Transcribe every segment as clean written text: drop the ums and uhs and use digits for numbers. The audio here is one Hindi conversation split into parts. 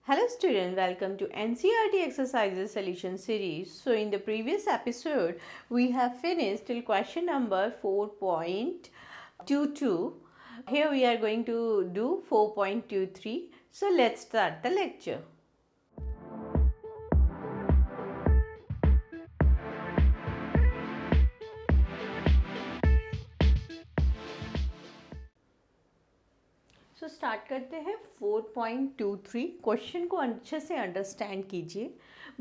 Hello student, welcome to NCERT exercises solution series. So in the previous episode, we have finished till question number 4.22. Here we are going to do 4.23. So let's start the lecture. So start करते हैं 4.23. क्वेश्चन को अच्छे से अंडरस्टैंड कीजिए.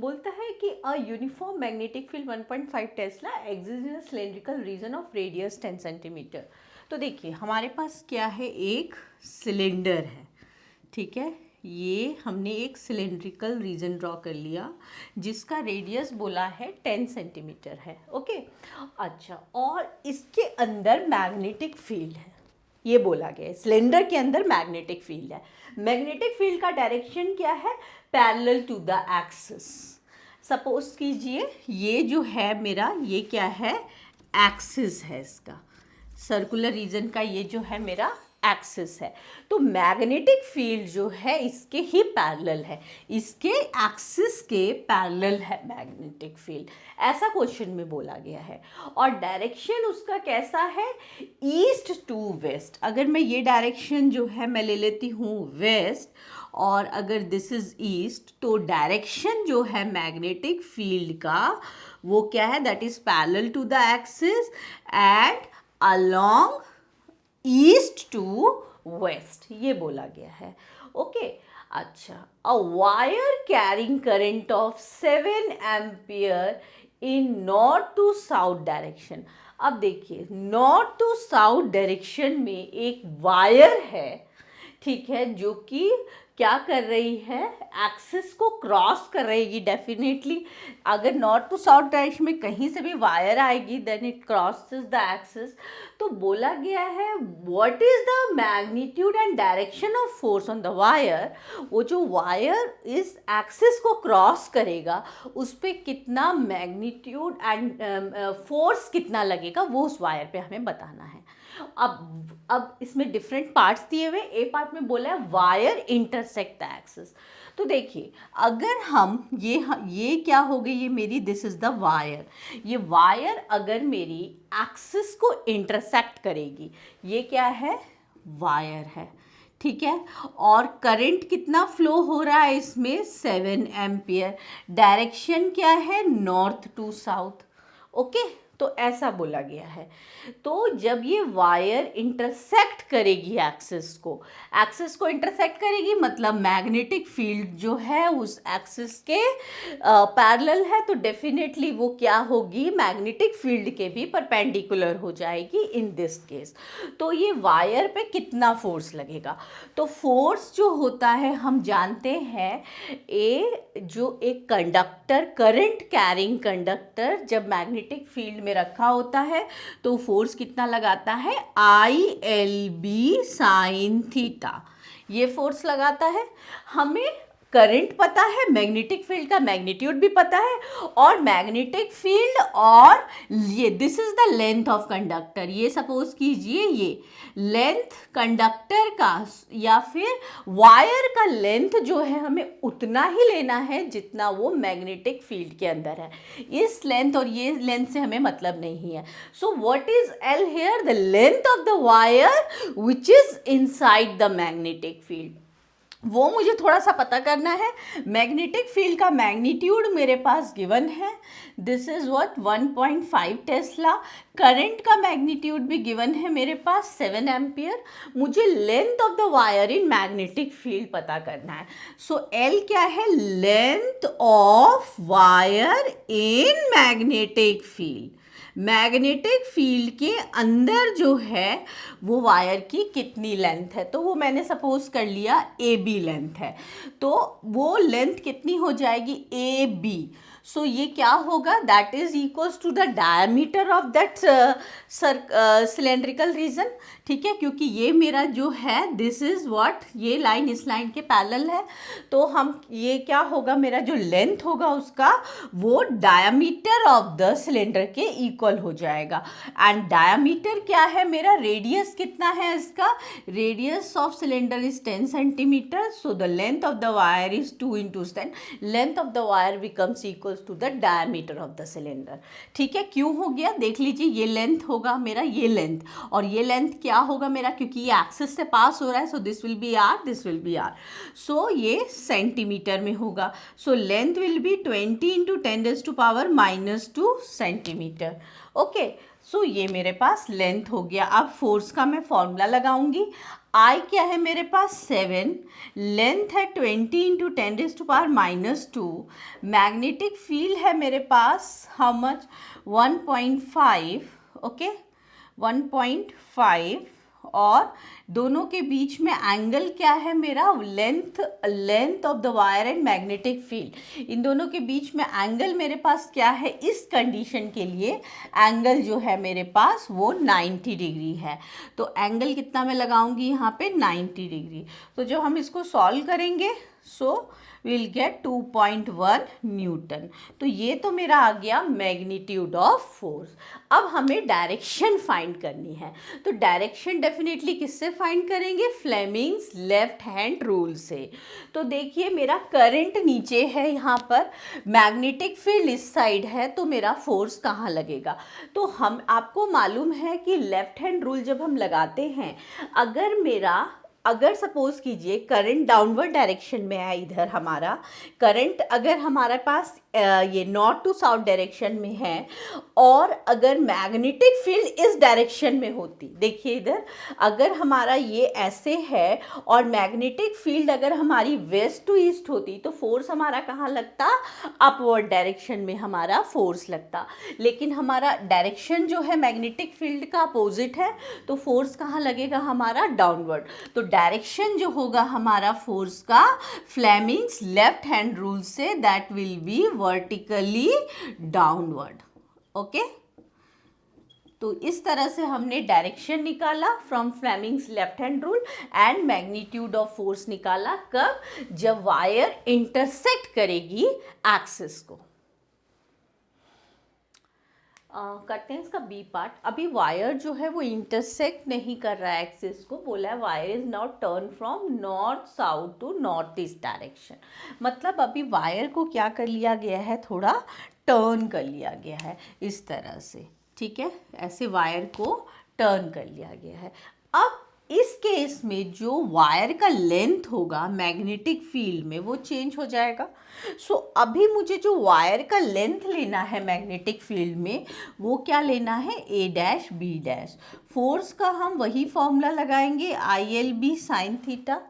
बोलता है कि a uniform magnetic field 1.5 tesla exist in a cylindrical region of radius 10 centimetre. तो देखिए हमारे पास क्या है, एक सिलेंडर है. ठीक है, ये हमने एक सिलेंड्रिकल रीजन ड्रॉ कर लिया जिसका रेडियस बोला है 10 सेंटीमीटर है. ओके, अच्छा, और इसके अंदर मैग्नेटिक फील्ड है, ये बोला गया है. सिलेंडर के अंदर मैग्नेटिक फील्ड है. मैग्नेटिक फील्ड का डायरेक्शन क्या है? Parallel to the axis. Suppose कीजिए ये जो है मेरा, ये क्या है, एक्सिस है इसका. सर्कुलर रीजन का ये जो है मेरा एक्सिस है. तो मैग्नेटिक फील्ड जो है इसके ही पैरेलल है, इसके एक्सिस के पैरेलल है मैग्नेटिक फील्ड. ऐसा क्वेश्चन में बोला गया है. और डायरेक्शन उसका कैसा है? East to west. अगर मैं ये डायरेक्शन जो है मैं ले लेती हूँ वेस्ट, और अगर दिस इज ईस्ट, तो डायरेक्शन जो है मैग्नेटिक फील्ड का वो क्या है? That is parallel to the axis and along east to west, ये बोला गया है. ओके, अच्छा, a wire carrying current of 7 ampere in north to south direction. अब देखिए नॉर्थ टू साउथ डायरेक्शन में एक वायर है, ठीक है, जो कि क्या कर रही है? एक्सिस को क्रॉस कर रहेगी. डेफिनेटली अगर नॉर्थ टू साउथ डायरेक्शन में कहीं से भी वायर आएगी then it crosses the axis. तो बोला गया है what is the magnitude and direction of force on the wire. वो जो वायर इस एक्सिस को क्रॉस करेगा उस पर कितना मैग्नीट्यूड एंड फोर्स कितना लगेगा वो उस वायर पे हमें बताना है. अब इसमें डिफरेंट पार्ट्स दिए हुए. ए पार्ट में बोला है वायर इंटरसेक्ट द एक्सिस. तो देखिए अगर हम ये क्या हो गई, ये मेरी दिस इज द वायर. ये वायर अगर मेरी एक्सिस को इंटरसेक्ट करेगी, ये क्या है? वायर है. ठीक है, और करंट कितना फ्लो हो रहा है इसमें? 7 एम्पियर. डायरेक्शन क्या है? North to south. ओके, तो ऐसा बोला गया है. तो जब ये वायर इंटरसेक्ट करेगी एक्सिस को इंटरसेक्ट करेगी मतलब मैग्नेटिक फील्ड जो है उस एक्सिस के पैरेलल है, तो डेफिनेटली वो क्या होगी? मैग्नेटिक फील्ड के भी परपेंडिकुलर हो जाएगी इन दिस केस. तो ये वायर पे कितना फोर्स लगेगा? तो फोर्स जो होता है हम जानते हैं, जो एक कंडक्टर, करंट कैरिंग कंडक्टर जब मैग्नेटिक फील्ड में रखा होता है तो फोर्स कितना लगाता है? ILB साइन थीटा, ये फोर्स लगाता है. हमें करंट पता है, मैग्नेटिक फील्ड का मैग्नीट्यूड भी पता है, और मैग्नेटिक फील्ड और ये this is the length of conductor. ये सपोज कीजिए ये लेंथ कंडक्टर का या फिर वायर का लेंथ जो है हमें उतना ही लेना है जितना वो मैग्नेटिक फील्ड के अंदर है. इस लेंथ और ये लेंथ से हमें मतलब नहीं है. So what is L here? The length of the wire which is inside the magnetic field. वो मुझे थोड़ा सा पता करना है. मैग्नेटिक फील्ड का मैग्नीट्यूड मेरे पास गिवन है, this is what 1.5 Tesla. Current का मैग्नीट्यूड भी गिवन है मेरे पास 7 एम्पियर. मुझे length of the wire in magnetic field पता करना है. सो L क्या है? Length of wire in magnetic field. Magnetic field के अंदर जो है वो वायर की कितनी लेंथ है, तो वो मैंने सपोज कर लिया AB लेंथ है, तो वो लेंथ कितनी हो जाएगी? AB. सो ये क्या होगा? That is equals to the diameter of that cylindrical region. ठीक है, क्योंकि ये मेरा जो है दिस इज व्हाट, ये लाइन इस लाइन के पैरेलल है, तो हम ये क्या होगा, मेरा जो लेंथ होगा उसका वो डायमीटर ऑफ द सिलेंडर के इक्वल हो जाएगा। एंड डायामीटर क्या है मेरा, रेडियस कितना है इसका, radius of cylinder is 10 centimetre, so the length of the wire is 2 into 10, length of the wire becomes equals to the diameter of the cylinder. ठीक है, क्यों हो गया, देख लीजिए, ये लेंथ होगा मेरा, ये लेंथ, और ये लेंथ क्या होगा मेरा, क्योंकि ये एक्सिस से पास हो रहा है, so this will be r, this will be r, so ये सेंटीमीटर में होगा, so length will be 20 into 10⁻⁻2 centimetre. Okay, so ये मेरे पास लेंथ हो गया। अब फोर्स का मैं फॉर्मूला लगाऊंगी। आई क्या है मेरे पास 7, लेंथ है 20 into 10⁻⁻2, मैग्नेटिक फील्ड है मेरे पास हाउ मच 1.5, ओके 1.5, और दोनों के बीच में एंगल क्या है मेरा, length of the wire and magnetic field, इन दोनों के बीच में एंगल मेरे पास क्या है, इस कंडीशन के लिए एंगल जो है मेरे पास वो 90 डिग्री है। तो एंगल कितना मैं लगाऊंगी यहाँ पे 90 डिग्री। तो जो हम इसको सॉल्व करेंगे सो विल गेट 2.1 न्यूटन। तो ये तो मेरा आ गया मैग्नीट्यूड ऑफ फोर्स। अब हमें डायरेक्शन फाइंड करनी है। तो डायरेक्शन डेफिनेटली किससे फाइंड करेंगे, फ्लेमिंग्स लेफ्ट हैंड रूल से। तो देखिए मेरा करंट नीचे है, यहाँ पर मैग्नेटिक फील्ड इस साइड है, तो मेरा फोर्स कहाँ लगेगा। तो हम आपको मालूम है कि लेफ्ट हैंड रूल जब हम लगाते हैं, अगर सपोज कीजिए करंट डाउनवर्ड डायरेक्शन में है, इधर हमारा करंट अगर हमारे पास ये नॉर्थ टू साउथ डायरेक्शन में है, और अगर मैग्नेटिक फील्ड इस डायरेक्शन में होती, देखिए इधर अगर हमारा ये ऐसे है और मैग्नेटिक फील्ड अगर हमारी वेस्ट टू ईस्ट होती, तो फोर्स हमारा कहाँ लगता, अपवर्ड डायरेक्शन में हमारा फोर्स लगता। लेकिन हमारा डायरेक्शन जो है मैग्नेटिक फील्ड का अपोजिट है, तो फोर्स कहाँ लगेगा हमारा, डाउनवर्ड। तो डायरेक्शन जो होगा हमारा फोर्स का फ्लेमिंग्स लेफ्ट हैंड रूल से, that will be vertically downward. Okay, तो इस तरह से हमने डायरेक्शन निकाला from Fleming's left hand rule and magnitude of force निकाला कब, जब वायर इंटरसेक्ट करेगी एक्सिस को। करते हैं इसका बी पार्ट। अभी वायर जो है वो इंटरसेक्ट नहीं कर रहा है एक्सिस को, बोला है wire is not turn from north south to north east direction. मतलब अभी वायर को क्या कर लिया गया है, थोड़ा टर्न कर लिया गया है इस तरह से, ठीक है, ऐसे वायर को टर्न कर लिया गया है। अब इस केस में जो वायर का लेंथ होगा मैग्नेटिक फील्ड में वो चेंज हो जाएगा। सो अभी मुझे जो वायर का लेंथ लेना है मैग्नेटिक फील्ड में, वो क्या लेना है, A dash B dash. Force का हम वही फॉर्मूला लगाएंगे, I L B sine theta.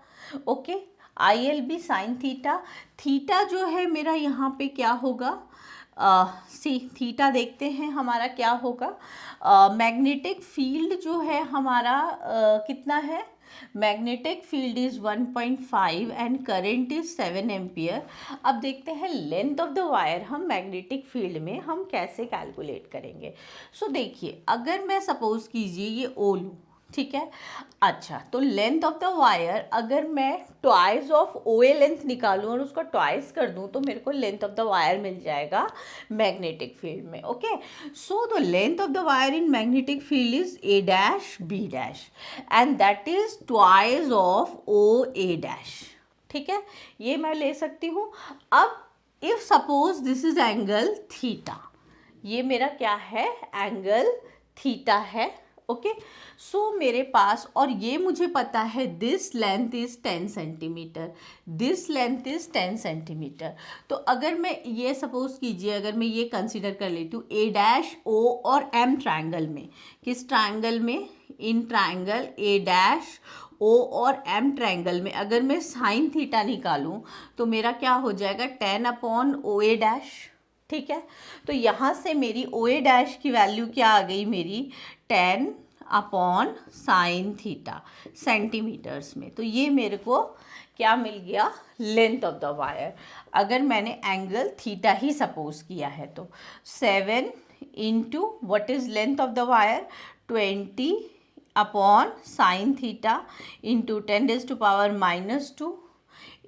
Okay, I L B sine theta. Theta जो है मेरा यहाँ पे क्या होगा, थीटा देखते हैं हमारा क्या होगा। मैग्नेटिक फील्ड जो है हमारा कितना है, magnetic field is 1.5 and current is 7 ampere. अब देखते हैं लेंथ ऑफ द वायर हम मैग्नेटिक फील्ड में हम कैसे कैलकुलेट करेंगे। सो देखिए, अगर मैं सपोज कीजिए ये ओ लूँ, ठीक है, अच्छा, तो लेंथ ऑफ द वायर अगर मैं twice of O A length निकालूं और उसको ट्वाइस कर दूं, तो मेरे को लेंथ ऑफ द वायर मिल जाएगा मैग्नेटिक फील्ड में। Okay, so the length of the wire in magnetic field is A dash B dash and that is twice of O A dash. ठीक है, ये मैं ले सकती हूँ। अब if suppose this is angle theta, ये मेरा क्या है, एंगल थीटा है। ओके, सो मेरे पास, और ये मुझे पता है this length is 10 centimetre, this length is 10 centimetre. तो अगर मैं ये सपोज कीजिए, अगर मैं ये कंसीडर कर लेती हूँ ए डैश ओ और एम ट्रायंगल में, किस ट्रायंगल में, in triangle A dash O और एम ट्रायंगल में अगर मैं साइन थीटा निकालूं, तो मेरा क्या हो जाएगा, 10/ओ ए डैश। ठीक है, तो यहाँ से मेरी ओ ए डैश की वैल्यू क्या आ गई मेरी, 10/साइन थीटा सेंटीमीटर्स में। तो ये मेरे को क्या मिल गया, लेंथ ऑफ द वायर। अगर मैंने एंगल थीटा ही सपोज किया है तो 7 into what is length of the wire, 20/साइन theta into 10⁻⁻2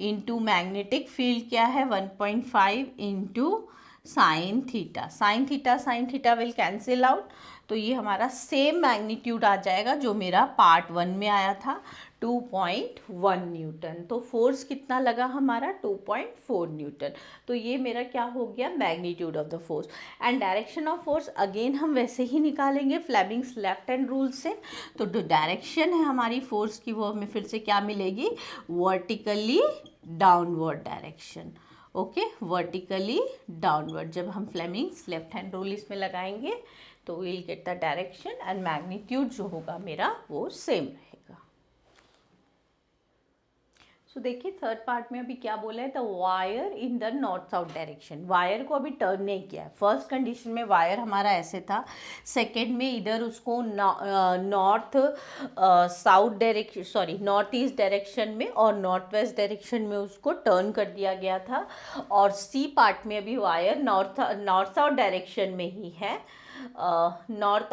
into magnetic field क्या है 1.5 into sine theta, sine theta sine theta will cancel out, तो ये हमारा सेम मैग्नीट्यूड आ जाएगा जो मेरा पार्ट 1 में आया था 2.1 न्यूटन। तो फोर्स कितना लगा हमारा 2.4 न्यूटन। तो ये मेरा क्या हो गया magnitude of the force. And direction of force again हम वैसे ही निकालेंगे फ्लेमिंग्स लेफ्ट हैंड रूल से। तो जो डायरेक्शन है हमारी फोर्स की वो हमें फिर से क्या मिलेगी, vertically downward direction. Okay, vertically downward. जब हम फ्लेमिंग्स लेफ्ट हैंड रूल इसमें लगाएंगे तो will get the direction and magnitude जो होगा मेरा वो सेम रहेगा। सो देखिए थर्ड पार्ट में अभी क्या बोला है, the wire in the north south direction. Wire को अभी टर्न नहीं किया है। फर्स्ट कंडीशन में वायर हमारा ऐसे था, सेकेंड में इधर उसको north south direction sorry north east direction में और नॉर्थ वेस्ट डायरेक्शन में उसको टर्न कर दिया गया था। और सी पार्ट में अभी वायर नॉर्थ साउथ डायरेक्शन में ही है, नॉर्थ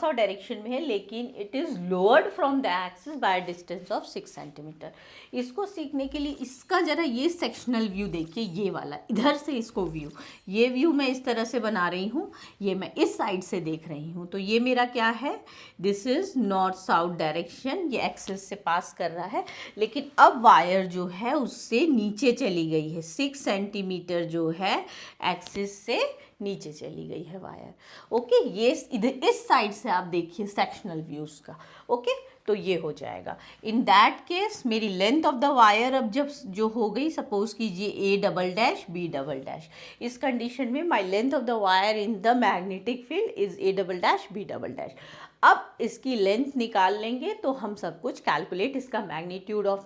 साउथ डायरेक्शन में है, लेकिन it is lowered from the axis by distance of 6 centimetre. इसको सीखने के लिए इसका जरा ये सेक्शनल व्यू देखिए, ये वाला इधर से इसको व्यू, ये व्यू मैं इस तरह से बना रही हूँ, ये मैं इस साइड से देख रही हूँ। तो ये मेरा क्या है, this is north south direction, ये एक्सिस से पास कर रहा है। लेकिन अब वायर जो है उससे नीचे चली गई है, 6 सेंटीमीटर जो है एक्सिस से नीचे चली गई है वायर। ओके, ये इधर इस साइड से आप देखिए सेक्शनल व्यूज का। ओके, तो ये हो जाएगा। इन दैट केस मेरी लेंथ ऑफ द वायर अब जब जो हो गई, सपोज कीजिए A double dash B double dash, इस कंडीशन में my length of the wire in the magnetic field is A double dash B double dash. अब इसकी लेंथ निकाल लेंगे तो हम सब कुछ कैलकुलेट, इसका मैग्नीट्यूड ऑफ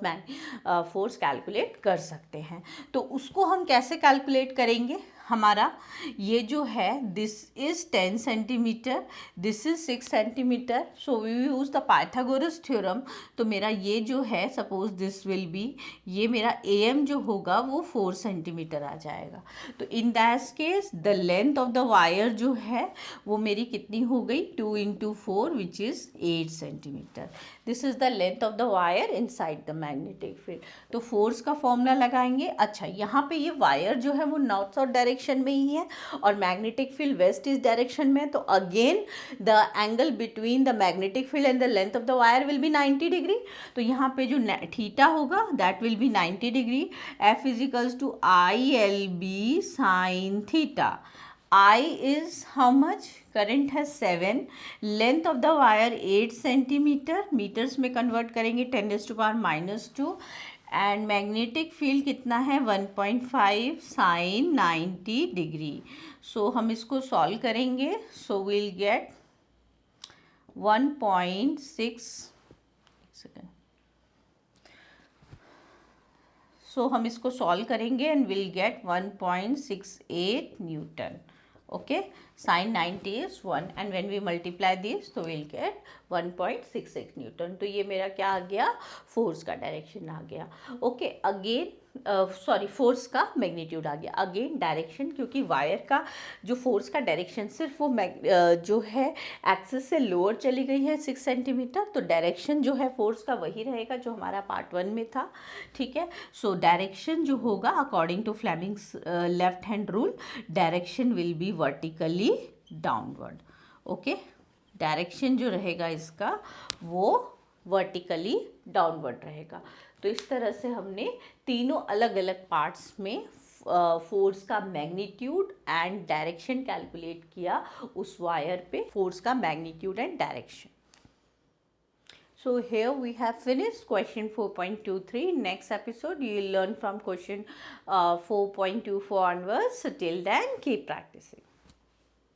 फोर्स कैलकुलेट कर सकते हैं। तो उसको हम कैसे कैलकुलेट करेंगे, हमारा ये जो है this is 10 centimetre, this is 6 centimetre, so we use the Pythagoras theorem. तो मेरा ये जो है सपोज दिस विल बी, ये मेरा ए एम जो होगा वो 4 सेंटीमीटर आ जाएगा। तो इन that case the length of the wire जो है वो मेरी कितनी हो गई, 2 × 4 which is 8 centimetre. This is the length of the wire inside the magnetic field. तो फोर्स का फॉर्मूला लगाएंगे। अच्छा, यहाँ पे ये वायर जो है वो नॉर्थ साउथ डायरेक्शन में ही है और magnetic field west east direction में है। तो again the angle between the magnetic field and the length of the wire will be 90 degree. तो यहाँ पे जो थीटा होगा that will be 90 degree. F is equals to I L B sine theta. I is how much? Current है 7, length of the wire 8 centimetre, metres में कन्वर्ट करेंगे 10⁻⁻2, एंड मैग्नेटिक फील्ड कितना है 1.5 साइन 90 डिग्री। सो हम इसको सॉल्व करेंगे, सो विल गेट 1.6 सेकेंड। सो हम इसको सॉल्व करेंगे and will get 1.68 Newton. Okay, sin 90 is 1 and when we multiply this तो we'll get 1.66 न्यूटन। तो ये मेरा क्या आ गया, फोर्स का डायरेक्शन आ गया। ओके, अगेन सॉरी फोर्स का मैग्नीट्यूड आ गया। अगेन डायरेक्शन, क्योंकि वायर का जो फोर्स का डायरेक्शन सिर्फ वो जो है एक्सिस से लोअर चली गई है 6 सेंटीमीटर, तो डायरेक्शन जो है फोर्स का वही रहेगा जो हमारा पार्ट 1 में था। ठीक है, सो डायरेक्शन जो होगा according to Fleming's left hand rule, direction will be vertically downward. Okay, direction जो रहेगा इसका वो वर्टिकली डाउनवर्ड रहेगा। तो इस तरह से हमने तीनों अलग अलग पार्ट्स में फोर्स का मैग्नीट्यूड एंड डायरेक्शन कैलकुलेट किया उस वायर पे, फोर्स का magnitude and direction. So here we have finished question 4.23. Next episode you will learn from question 4.24 onwards. So till then keep practicing.